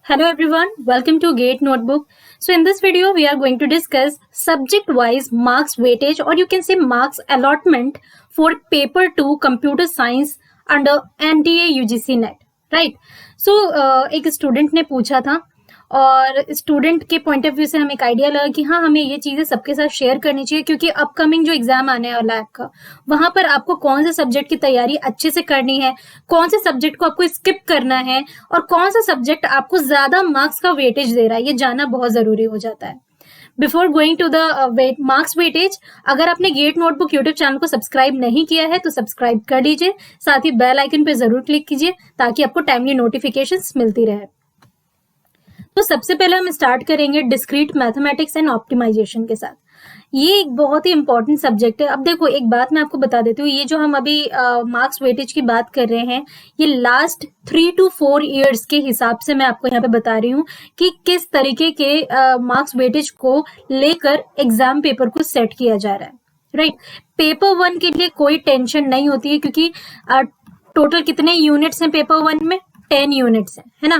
Hello everyone, welcome to GATE Notebook. So in this video, we are going to discuss subject-wise marks weightage or you can say marks allotment for paper 2 computer science under NTA UGC NET, right? So एक student ने पूछा था और student के point of view से हमें एक idea लगा कि हाँ हमें ये चीजें सबके साथ शेयर करनी चाहिए क्योंकि अपकमिंग जो एग्जाम आने वाला है आपका वहां पर आपको कौन से सब्जेक्ट की तैयारी अच्छे से करनी है, कौन से सब्जेक्ट को आपको स्किप करना है और कौन सा सब्जेक्ट आपको ज्यादा मार्क्स का वेटेज दे रहा है, ये जानना बहुत जरूरी हो जाता है। Before going to the marks weightage, अगर आपने गेट नोटबुक यूट्यूब चैनल को सब्सक्राइब नहीं किया है तो सब्सक्राइब कर लीजिए, साथ ही बेल आइकन पे जरूर क्लिक कीजिए ताकि आपको टाइमली नोटिफिकेशंस मिलती रहे। तो सबसे पहले हम स्टार्ट करेंगे डिस्क्रीट मैथमेटिक्स एंड ऑप्टिमाइजेशन के साथ। ये एक बहुत ही इंपॉर्टेंट सब्जेक्ट है। अब देखो एक बात मैं आपको बता देती हूँ, ये जो हम अभी मार्क्स वेटेज की बात कर रहे हैं ये लास्ट 3 to 4 ईयर्स के हिसाब से मैं आपको यहाँ पे बता रही हूँ कि किस तरीके के मार्क्स वेटेज को लेकर एग्जाम पेपर को सेट किया जा रहा है, राइट। पेपर 1 के लिए कोई टेंशन नहीं होती है क्योंकि टोटल कितने यूनिट्स हैं पेपर 1 में? 10 यूनिट्स है ना।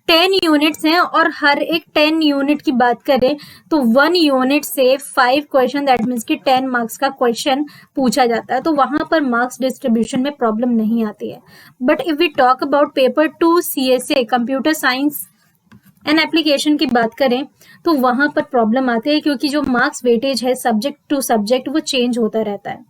10 यूनिट्स हैं और हर एक 10 यूनिट की बात करें तो 1 यूनिट से 5 क्वेश्चन, दैट मीन्स कि 10 मार्क्स का क्वेश्चन पूछा जाता है, तो वहां पर मार्क्स डिस्ट्रीब्यूशन में प्रॉब्लम नहीं आती है। But if we talk about paper 2 CSA computer science and application की बात करें तो वहां पर प्रॉब्लम आती है क्योंकि जो मार्क्स वेटेज है सब्जेक्ट टू सब्जेक्ट वो चेंज होता रहता है,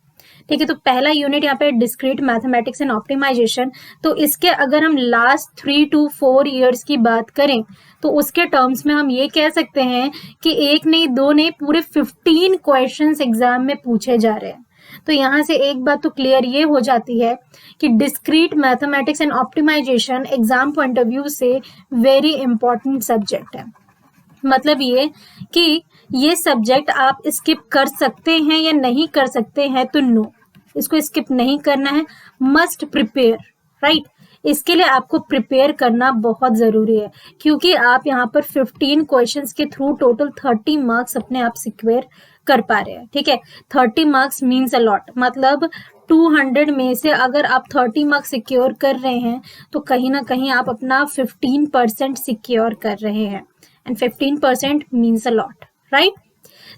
ठीक है। तो पहला यूनिट यहाँ पे डिस्क्रीट मैथमेटिक्स एंड ऑप्टिमाइजेशन, तो इसके अगर हम लास्ट 3 to 4 ईयर्स की बात करें तो उसके टर्म्स में हम ये कह सकते हैं कि एक नहीं दो नहीं पूरे 15 क्वेश्चंस एग्जाम में पूछे जा रहे हैं। तो यहाँ से एक बात तो क्लियर ये हो जाती है कि discrete mathematics and optimisation exam point of view से वेरी इंपॉर्टेंट सब्जेक्ट है। मतलब ये कि ये सब्जेक्ट आप स्किप कर सकते हैं या नहीं कर सकते हैं, तो नो, इसको स्किप नहीं करना है, मस्ट प्रिपेयर, राइट। इसके लिए आपको प्रिपेयर करना बहुत जरूरी है क्योंकि आप यहाँ पर 15 क्वेश्चंस के थ्रू टोटल 30 मार्क्स अपने आप सिक्योर कर पा रहे हैं, ठीक है। 30 मार्क्स मीन्स अ लॉट, मतलब 200 में से अगर आप 30 मार्क्स सिक्योर कर रहे हैं तो कहीं ना कहीं आप अपना 15% सिक्योर कर रहे हैं and 15% means a lot, right.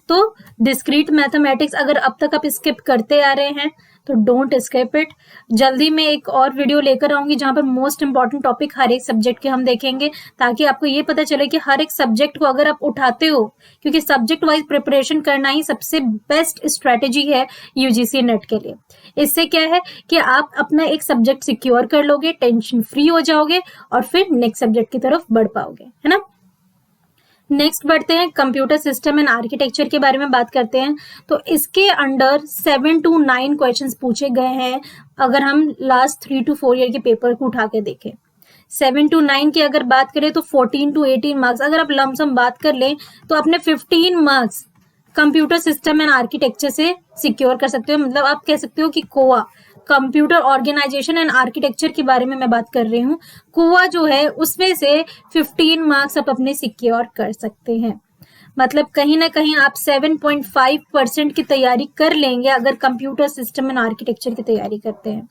तो डिस्क्रीट मैथमेटिक्स अगर अब तक आप स्किप करते आ रहे हैं तो डोंट स्किप इट। जल्दी मैं एक और वीडियो लेकर आऊंगी जहां पर मोस्ट इंपॉर्टेंट टॉपिक हर एक सब्जेक्ट के हम देखेंगे ताकि आपको ये पता चले कि हर एक सब्जेक्ट को अगर आप उठाते हो, क्योंकि सब्जेक्ट वाइज प्रिपरेशन करना ही सबसे बेस्ट स्ट्रेटेजी है यूजीसी नेट के लिए। इससे क्या है कि आप अपना एक सब्जेक्ट सिक्योर कर लोगे, टेंशन फ्री हो जाओगे और फिर नेक्स्ट सब्जेक्ट की तरफ बढ़ पाओगे, है ना। नेक्स्ट बढ़ते हैं कंप्यूटर सिस्टम एंड आर्किटेक्चर के बारे में बात करते हैं। तो इसके अंडर 7 to 9 क्वेश्चंस पूछे गए हैं अगर हम लास्ट 3 to 4 ईयर के पेपर को उठा के देखें। 7 to 9 की अगर बात करें तो 14 to 18 मार्क्स, अगर आप लमसम बात कर लें तो अपने 15 marks computer system and architecture से सिक्योर कर सकते हो। मतलब आप कह सकते हो कि कोआ कंप्यूटर ऑर्गेनाइजेशन एंड आर्किटेक्चर के बारे में मैं बात कर रही हूँ, कोआ जो है उसमें से 15 मार्क्स आप अपने सिक्योर कर सकते हैं। मतलब कहीं ना कहीं आप 7.5% की तैयारी कर लेंगे अगर कंप्यूटर सिस्टम एंड आर्किटेक्चर की तैयारी करते हैं।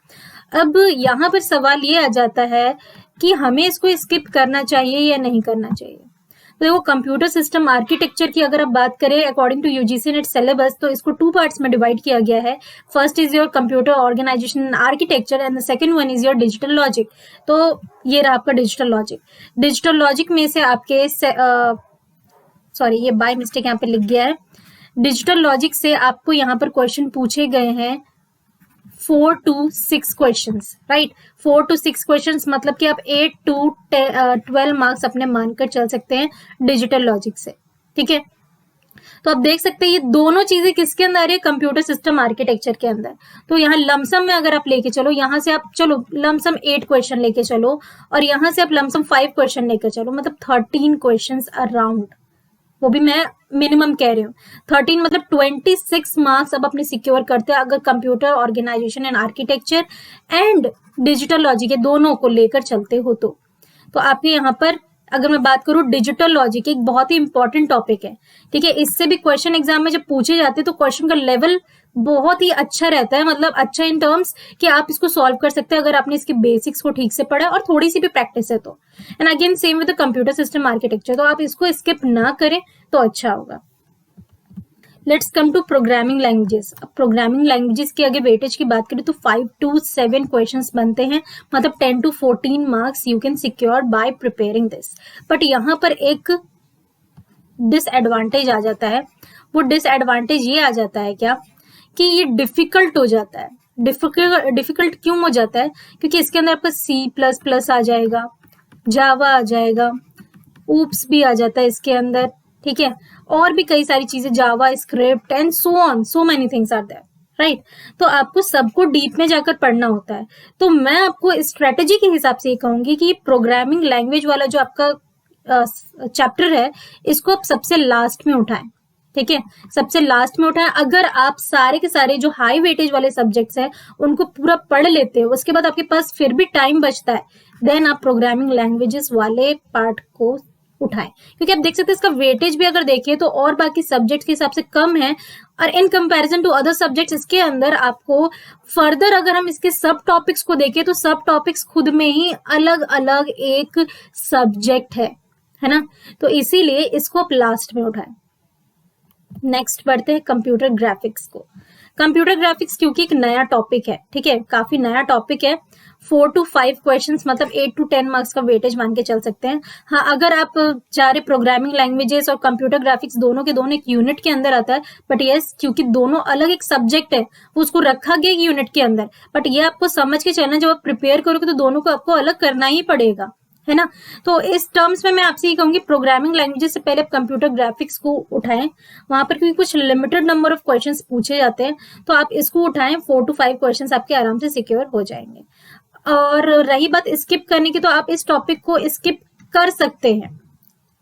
अब यहाँ पर सवाल ये आ जाता है कि हमें इसको स्किप करना चाहिए या नहीं करना चाहिए। तो देखो कंप्यूटर सिस्टम आर्किटेक्चर की अगर आप बात करें according to UGC NET syllabus तो इसको 2 पार्ट्स में डिवाइड किया गया है। First is your computer organisation and architecture and the second one is your digital logic. तो ये रहा आपका डिजिटल लॉजिक। डिजिटल लॉजिक में से आपके ये बाय मिस्टेक यहाँ पे लिख गया है। डिजिटल लॉजिक से आपको यहाँ पर क्वेश्चन पूछे गए हैं 4 to 6 questions, right. 4 to 6 questions मतलब कि आप 8 to 12 मार्क्स अपने मानकर चल सकते हैं डिजिटल लॉजिक से, ठीक है। तो आप देख सकते हैं ये दोनों चीजें किसके अंदर है? कंप्यूटर सिस्टम आर्किटेक्चर के अंदर। तो यहाँ लमसम में अगर आप लेके चलो, यहाँ से आप चलो लमसम 8 क्वेश्चन लेके चलो और यहाँ से आप लमसम 5 क्वेश्चन लेकर चलो, मतलब 13 क्वेश्चन अराउंड, वो भी मैं मिनिमम कह रही हूँ। 13 मतलब 26 मार्क्स अब अपने सिक्योर करते हैं अगर computer organisation and architecture and digital logic दोनों को लेकर चलते हो तो आपके यहाँ पर अगर मैं बात करूं डिजिटल लॉजिक, एक बहुत ही इंपॉर्टेंट टॉपिक है, ठीक है। इससे भी क्वेश्चन एग्जाम में जब पूछे जाते हैं तो क्वेश्चन का लेवल बहुत ही अच्छा रहता है, मतलब अच्छा इन टर्म्स कि आप इसको सॉल्व कर सकते हैं अगर आपने इसके बेसिक्स को ठीक से पढ़ा और थोड़ी सी भी प्रैक्टिस है तो। And again same with the computer system architecture, तो आप इसको स्किप ना करें तो अच्छा होगा। Let's come to programming languages. अब प्रोग्रामिंग लैंग्वेजेस की अगर वेटेज की बात करें तो 5 to 7 क्वेश्चंस बनते हैं, मतलब 10 to 14 marks you can secure bye preparing this. But यहाँ पर एक डिसएडवांटेज आ जाता है। वो डिसएडवांटेज ये आ जाता है क्या कि ये डिफिकल्ट हो जाता है। डिफिकल्ट क्यों हो जाता है? क्योंकि इसके अंदर आपका C++ आ जाएगा, जावा आ जाएगा, ऊप्स भी आ जाता है इसके अंदर, ठीक है, और भी कई सारी चीजें, JavaScript and so on, so many things are there, right. तो आपको सबको डीप में जाकर पढ़ना होता है। तो मैं आपको स्ट्रेटेजी के हिसाब से ये कहूंगी कि प्रोग्रामिंग लैंग्वेज वाला जो आपका चैप्टर है इसको आप सबसे लास्ट में उठाएं, ठीक है, सबसे लास्ट में उठाएं। अगर आप सारे के सारे जो हाई वेटेज वाले सब्जेक्ट्स हैं उनको पूरा पढ़ लेते हो, उसके बाद आपके पास फिर भी टाइम बचता है, देन आप प्रोग्रामिंग लैंग्वेजेस वाले पार्ट को उठाएं। क्योंकि आप देख सकते हैं इसका वेटेज भी अगर देखिए तो और बाकी सब्जेक्ट के हिसाब से कम है, और in comparison to other subjects इसके अंदर आपको फर्दर अगर हम इसके सब टॉपिक्स को देखें तो सब टॉपिक्स खुद में ही अलग अलग एक सब्जेक्ट है ना। तो इसीलिए इसको आप लास्ट में उठाएं। नेक्स्ट बढ़ते हैं कंप्यूटर ग्राफिक्स को। कंप्यूटर ग्राफिक्स क्योंकि एक नया टॉपिक है, ठीक है, काफी नया टॉपिक है। 4 to 5 क्वेश्चंस, मतलब 8 to 10 मार्क्स का वेटेज मान के चल सकते हैं। हाँ, अगर आप चाह रहे प्रोग्रामिंग लैंग्वेजेस और कंप्यूटर ग्राफिक्स दोनों के दोनों एक यूनिट के अंदर आता है, बट यस क्योंकि दोनों अलग एक सब्जेक्ट है वो उसको रखा गया एक यूनिट के अंदर, बट ये आपको समझ के चलना, जब आप प्रिपेयर करोगे तो दोनों को आपको अलग करना ही पड़ेगा, है ना। तो इस टर्म्स में मैं आपसे ये कहूंगी प्रोग्रामिंग लैंग्वेजेस से पहले आप कंप्यूटर ग्राफिक्स को उठाएं। वहां पर क्योंकि कुछ लिमिटेड नंबर ऑफ क्वेश्चंस पूछे जाते हैं तो आप इसको उठाएं। 4 to 5 क्वेश्चंस आपके आराम से सिक्योर हो जाएंगे। और रही बात स्किप करने की, तो आप इस टॉपिक को स्किप कर सकते हैं,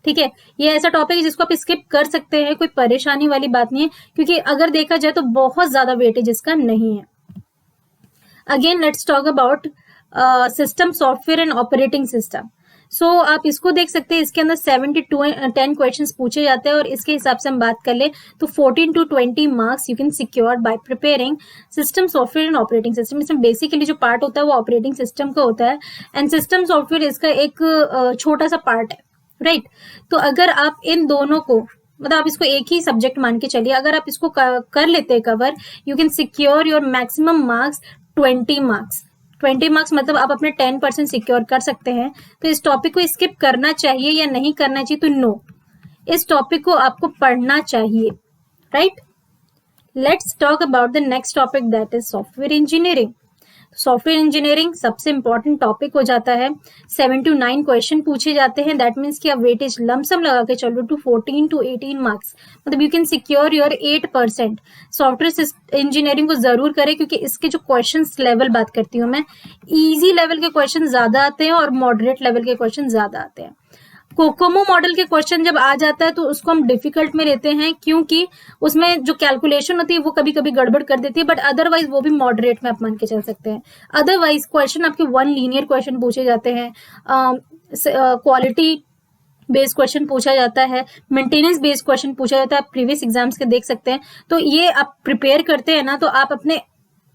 ठीक है। ये ऐसा टॉपिक है जिसको आप स्किप कर सकते हैं, कोई परेशानी वाली बात नहीं है, क्योंकि अगर देखा जाए तो बहुत ज्यादा वेटेज इसका नहीं है। Again let's talk about system software and operating system. So आप इसको देख सकते हैं, इसके अंदर 7 to 10 क्वेश्चंस पूछे जाते हैं, और इसके हिसाब से हम बात कर ले तो 14 to 20 marks you can secure bye preparing system software and operating system. इसमें बेसिकली जो पार्ट होता है वो ऑपरेटिंग सिस्टम का होता है, एंड सिस्टम सॉफ्टवेयर इसका एक छोटा सा पार्ट है, राइट। तो अगर आप इन दोनों को, मतलब आप इसको एक ही सब्जेक्ट मान के चलिए, अगर आप इसको कर लेते हैं cover, you can secure your maximum marks 20 marks. 20 marks मतलब आप अपने 10% सिक्योर कर सकते हैं। तो इस टॉपिक को स्किप करना चाहिए या नहीं करना चाहिए? तो नो, इस टॉपिक को आपको पढ़ना चाहिए, right. Let's talk about the next topic, that is software engineering. Software engineering सबसे इंपॉर्टेंट टॉपिक हो जाता है। 7 to 9 क्वेश्चन पूछे जाते हैं, दैट मीन्स कि आप वेटेज लमसम लगा के चलो टू 14 to 18 मार्क्स, मतलब you can secure your 8%। Software engineering को जरूर करें, क्योंकि इसके जो क्वेश्चन लेवल बात करती हूँ मैं, इजी लेवल के क्वेश्चन ज्यादा आते हैं और मॉडरेट लेवल के क्वेश्चन ज्यादा आते हैं। कोकोमो मॉडल के क्वेश्चन जब आ जाता है तो उसको हम डिफिकल्ट में लेते हैं, क्योंकि उसमें जो कैलकुलेशन होती है वो कभी कभी गड़बड़ कर देती है, बट अदरवाइज वो भी मॉडरेट में आप मान के चल सकते हैं। अदरवाइज क्वेश्चन आपके 1 लीनियर क्वेश्चन पूछे जाते हैं, क्वालिटी बेस्ड क्वेश्चन पूछा जाता है, मेंटेनेंस बेस्ड क्वेश्चन पूछा जाता है, आप प्रीवियस एग्जाम्स के देख सकते हैं। तो ये आप प्रिपेयर करते हैं ना, तो आप अपने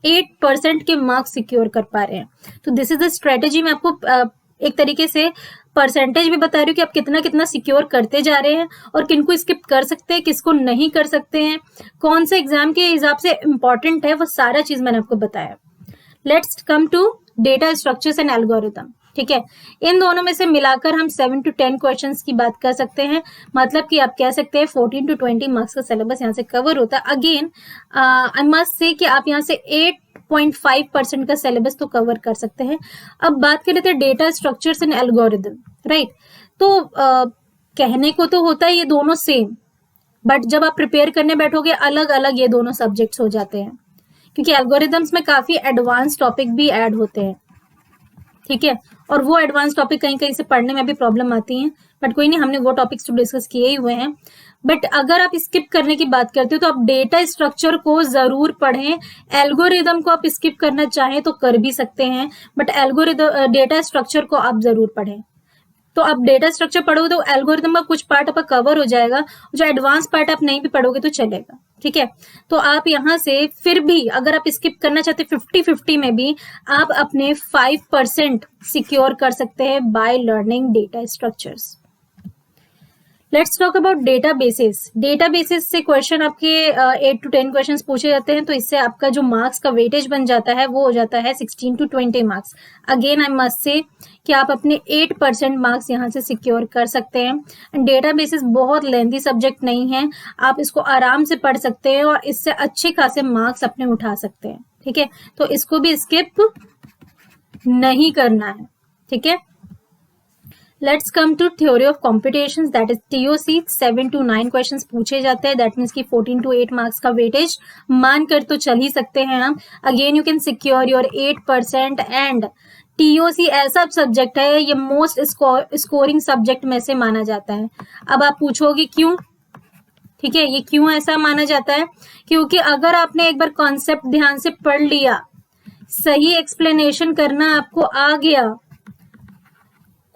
8% के मार्क्स सिक्योर कर पा रहे हैं। तो दिस इज द स्ट्रेटेजी। मैं आपको एक तरीके से परसेंटेज भी बता रही हूँ कि आप कितना कितना सिक्योर करते जा रहे हैं, और किनको स्किप कर सकते हैं, किसको नहीं कर सकते हैं, कौन से एग्जाम के हिसाब से इंपॉर्टेंट है, वो सारा चीज मैंने आपको बताया। Let's come to data structures and algorithm, ठीक है। इन दोनों में से मिलाकर हम 7 to 10 क्वेश्चंस की बात कर सकते हैं, मतलब कि आप कह सकते हैं 14 to 20 मार्क्स का सिलेबस यहाँ से कवर होता है। अगेन आई मस्ट से कि आप यहाँ से 8.5% का सिलेबस तो कवर कर सकते हैं। अब बात कर लेते हैं data structures and algorithm, right. तो कहने को तो होता है ये दोनों सेम, बट जब आप प्रिपेयर करने बैठोगे अलग अलग ये दोनों सब्जेक्ट्स हो जाते हैं, क्योंकि एल्गोरिथम्स में काफी एडवांस टॉपिक भी ऐड होते हैं, ठीक है, और वो एडवांस टॉपिक कहीं कहीं से पढ़ने में भी प्रॉब्लम आती है, बट कोई नहीं, हमने वो टॉपिक्स तो डिस्कस किए ही हुए हैं। बट अगर आप स्किप करने की बात करते हो तो आप डेटा स्ट्रक्चर को जरूर पढ़ें। एल्गोरिदम को आप स्किप करना चाहें तो कर भी सकते हैं, बट एल्गोरिदम डेटा स्ट्रक्चर को आप जरूर पढ़ें। तो आप डेटा स्ट्रक्चर पढ़ोगे तो एल्गोरिथम का कुछ पार्ट आपका कवर हो जाएगा, जो एडवांस पार्ट आप नहीं भी पढ़ोगे तो चलेगा, ठीक है। तो आप यहाँ से फिर भी अगर आप स्किप करना चाहते 50-50 में भी आप अपने 5% सिक्योर कर सकते हैं by learning data structures. Let's talk about databases. Databases से क्वेश्चन आपके 8 to 10 क्वेश्चंस पूछे जाते हैं, तो इससे आपका जो मार्क्स का वेटेज बन जाता है वो हो जाता है 16 to 20 marks. Again I must say कि आप अपने 8% मार्क्स यहाँ से सिक्योर कर सकते हैं। एंड डेटाबेसेस बहुत लेंथी सब्जेक्ट नहीं है, आप इसको आराम से पढ़ सकते हैं और इससे अच्छे खासे मार्क्स अपने उठा सकते हैं, ठीक है। तो इसको भी स्किप नहीं करना है, ठीक है। Let's come to theory of competition, that is TOC. 7 to 9 question पूछे जाते हैं, दैट मीन्स की 14 to 8 मार्क्स का वेटेज मान कर तो चल ही सकते हैं हम। Again you can secure your 8%। And TOC ऐसा सब्जेक्ट है, ये मोस्ट स्कोरिंग सब्जेक्ट में से माना जाता है। अब आप पूछोगे क्यों, ठीक है, ये क्यों ऐसा माना जाता है? क्योंकि अगर आपने एक बार कॉन्सेप्ट ध्यान से पढ़ लिया, सही एक्सप्लेनेशन करना आपको आ गया,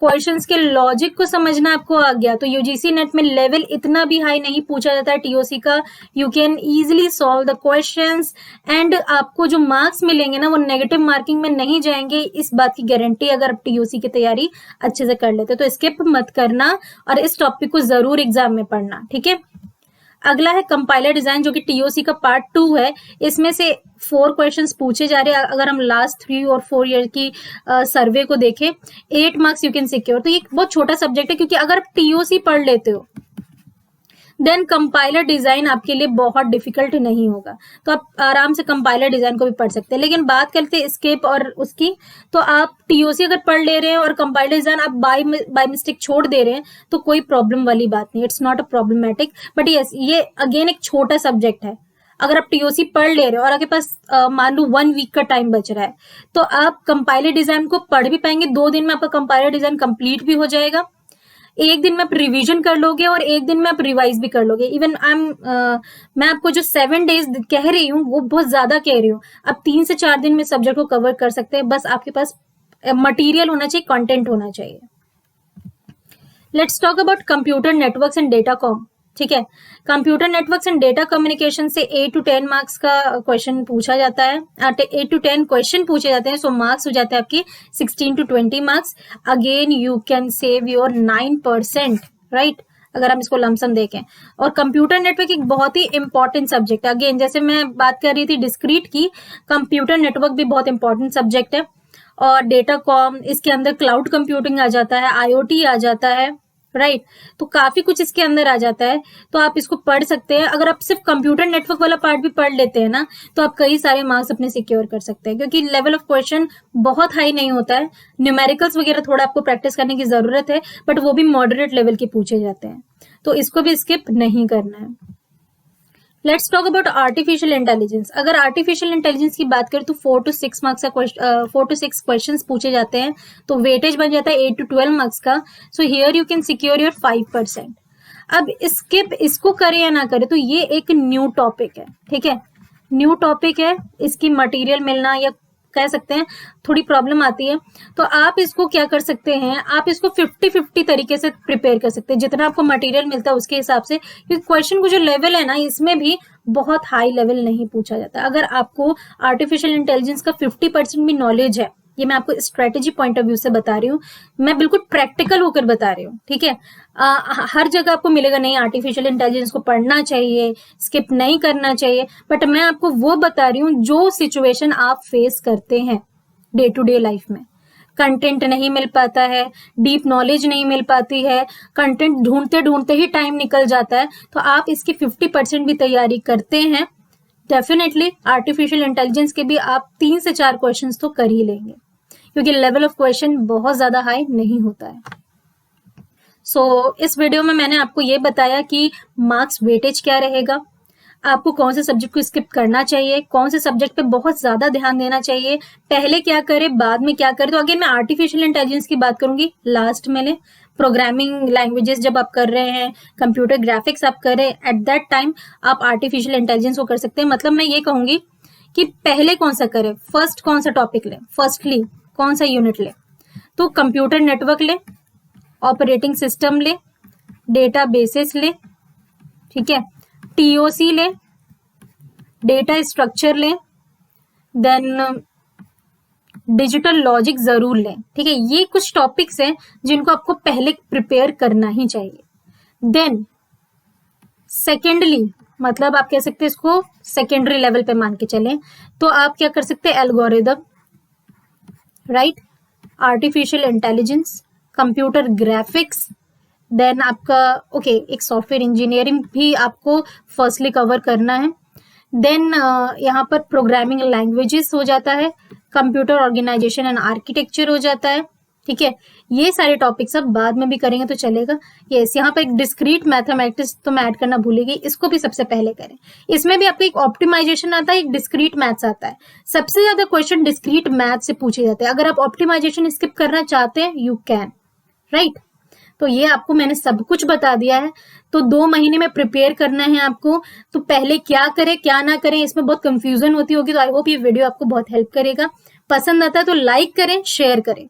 क्वेश्चंस के लॉजिक को समझना आपको आ गया, तो यूजीसी नेट में लेवल इतना भी हाई नहीं पूछा जाता है टीओसी का। You can easily solve the questions and आपको जो मार्क्स मिलेंगे ना वो नेगेटिव मार्किंग में नहीं जाएंगे, इस बात की गारंटी अगर आप टीओसी की तैयारी अच्छे से कर लेते तो स्किप मत करना और इस टॉपिक को जरूर एग्जाम में पढ़ना, ठीक है। अगला है कंपाइलर डिजाइन, जो कि टीओसी का पार्ट 2 है। इसमें से 4 क्वेश्चंस पूछे जा रहे हैं। अगर हम लास्ट 3 और 4 ईयर की सर्वे को देखें, 8 मार्क्स यू कैन सिक्योर। तो ये बहुत छोटा सब्जेक्ट है, क्योंकि अगर आप टीओसी पढ़ लेते हो देन कंपाइलर डिजाइन आपके लिए बहुत डिफिकल्ट नहीं होगा, तो आप आराम से कंपाइलर डिजाइन को भी पढ़ सकते हैं। लेकिन बात करते हैं स्किप और उसकी, तो आप टीओसी अगर पढ़ ले रहे हैं और कंपाइलर डिजाइन आप बाय मिस्टेक छोड़ दे रहे हैं तो कोई प्रॉब्लम वाली बात नहीं, it's not a problematic. But yes, ये अगेन एक छोटा सब्जेक्ट है। अगर आप टीओसी पढ़ ले रहे हो और आपके पास मान लो 1 वीक का टाइम बच रहा है, तो आप कंपाइलर डिजाइन को पढ़ भी पाएंगे। 2 दिन में आपका कंपाइलर डिजाइन कंप्लीट भी हो जाएगा। एक दिन में आप रिवीजन कर लोगे और एक दिन में आप रिवाइज भी कर लोगे। इवन मैं आपको जो 7 डेज कह रही हूँ वो बहुत ज्यादा कह रही हूँ। आप 3 से 4 दिन में सब्जेक्ट को कवर कर सकते हैं, बस आपके पास मटेरियल होना चाहिए, कंटेंट होना चाहिए। Let's talk about computer networks and data com, ठीक है। Computer networks and data communication से 8 to 10 मार्क्स का क्वेश्चन पूछा जाता है, 8 to 10 क्वेश्चन पूछे जाते हैं, सो मार्क्स हो जाते हैं आपकी 16 to 20 marks. Again you can save your 9%, right, अगर हम इसको लमसम देखें। और कंप्यूटर नेटवर्क एक बहुत ही इंपॉर्टेंट सब्जेक्ट है। अगेन जैसे मैं बात कर रही थी डिस्क्रीट की, कंप्यूटर नेटवर्क भी बहुत इंपॉर्टेंट सब्जेक्ट है। और डेटा कॉम, इसके अंदर क्लाउड कंप्यूटिंग आ जाता है, आईओटी आ जाता है, राइट, तो काफी कुछ इसके अंदर आ जाता है, तो आप इसको पढ़ सकते हैं। अगर आप सिर्फ कंप्यूटर नेटवर्क वाला पार्ट भी पढ़ लेते हैं ना, तो आप कई सारे मार्क्स अपने सिक्योर कर सकते हैं, क्योंकि लेवल ऑफ क्वेश्चन बहुत हाई नहीं होता है। न्यूमेरिकल्स वगैरह थोड़ा आपको प्रैक्टिस करने की जरूरत है, बट वो भी मॉडरेट लेवल के पूछे जाते हैं, तो इसको भी स्किप नहीं करना है। Let's talk about artificial intelligence. अगर आर्टिफिशियल इंटेलिजेंस की बात करें तो 4 to 6 मार्क्स का 4 to 6 क्वेश्चंस पूछे जाते हैं, तो वेटेज बन जाता है 8 to 12 मार्क्स का। So here you can secure your 5%। अब स्किप इसको करें या ना करें, तो ये एक न्यू टॉपिक है, ठीक है, न्यू टॉपिक है, इसकी मटेरियल मिलना या कह सकते हैं थोड़ी प्रॉब्लम आती है। तो आप इसको क्या कर सकते हैं, आप इसको 50-50 तरीके से प्रिपेयर कर सकते हैं, जितना आपको मटेरियल मिलता है उसके हिसाब से, क्योंकि क्वेश्चन को जो लेवल है ना, इसमें भी बहुत हाई लेवल नहीं पूछा जाता। अगर आपको आर्टिफिशियल इंटेलिजेंस का 50% भी नॉलेज है, ये मैं आपको स्ट्रेटेजी पॉइंट ऑफ व्यू से बता रही हूँ, मैं बिल्कुल प्रैक्टिकल होकर बता रही हूँ, ठीक है। हर जगह आपको मिलेगा नहीं आर्टिफिशियल इंटेलिजेंस को पढ़ना चाहिए, स्किप नहीं करना चाहिए, बट मैं आपको वो बता रही हूँ जो सिचुएशन आप फेस करते हैं डे टू डे लाइफ में। कंटेंट नहीं मिल पाता है, डीप नॉलेज नहीं मिल पाती है, कंटेंट ढूंढते ढूंढते ही टाइम निकल जाता है, तो आप इसकी 50% भी तैयारी करते हैं, डेफिनेटली आर्टिफिशियल इंटेलिजेंस के भी आप 3 से 4 क्वेश्चंस तो कर ही लेंगे, क्योंकि लेवल ऑफ क्वेश्चन बहुत ज्यादा हाई नहीं होता है। सो इस वीडियो में मैंने आपको ये बताया कि मार्क्स वेटेज क्या रहेगा, आपको कौन से सब्जेक्ट को स्किप करना चाहिए, कौन से सब्जेक्ट पे बहुत ज्यादा ध्यान देना चाहिए, पहले क्या करें बाद में क्या करें। तो अगेन मैं आर्टिफिशियल इंटेलिजेंस की बात करूंगी लास्ट में। प्रोग्रामिंग लैंग्वेजेस जब आप कर रहे हैं, कंप्यूटर ग्राफिक्स आप कर रहे हैं, एट दैट टाइम आप आर्टिफिशियल इंटेलिजेंस को कर सकते हैं। मतलब मैं ये कहूंगी कि पहले कौन सा करें, फर्स्ट कौन सा टॉपिक लें, फर्स्टली कौन सा यूनिट लें, तो कंप्यूटर नेटवर्क लें, ऑपरेटिंग सिस्टम ले, डेटा बेसिस ले, ठीक है, टीओसी ले, डेटा स्ट्रक्चर ले, देन डिजिटल लॉजिक जरूर लें, ठीक है। ये कुछ टॉपिक्स हैं जिनको आपको पहले प्रिपेयर करना ही चाहिए। देन सेकेंडली, मतलब आप कह सकते हैं इसको सेकेंडरी लेवल पे मान के चलें, तो आप क्या कर सकते हैं, algorithm, right, artificial intelligence, computer graphics, then आपका ओके एक सॉफ्टवेयर इंजीनियरिंग भी आपको फर्स्टली कवर करना है। देन यहाँ पर प्रोग्रामिंग लैंग्वेजेस हो जाता है, कंप्यूटर ऑर्गेनाइजेशन एंड आर्किटेक्चर हो जाता है, ठीक है। ये सारे टॉपिक्स अब बाद में भी करेंगे तो चलेगा। यस, यहाँ पर एक डिस्क्रीट मैथमेटिक्स तो मैं ऐड करना भूल गई, इसको भी सबसे पहले करें। इसमें भी आपको एक ऑप्टिमाइजेशन आता है, एक डिस्क्रीट मैथ्स आता है। सबसे ज्यादा क्वेश्चन डिस्क्रीट मैथ से पूछे जाते हैं। अगर आप ऑप्टिमाइजेशन स्किप करना चाहते हैं, यू कैन, राइट। तो ये आपको मैंने सब कुछ बता दिया है। तो 2 महीने में प्रिपेयर करना है आपको। तो पहले क्या करें क्या ना करें, इसमें बहुत कंफ्यूजन होती होगी। तो आई होप ये वीडियो आपको बहुत हेल्प करेगा। पसंद आता है तो लाइक करें, शेयर करें।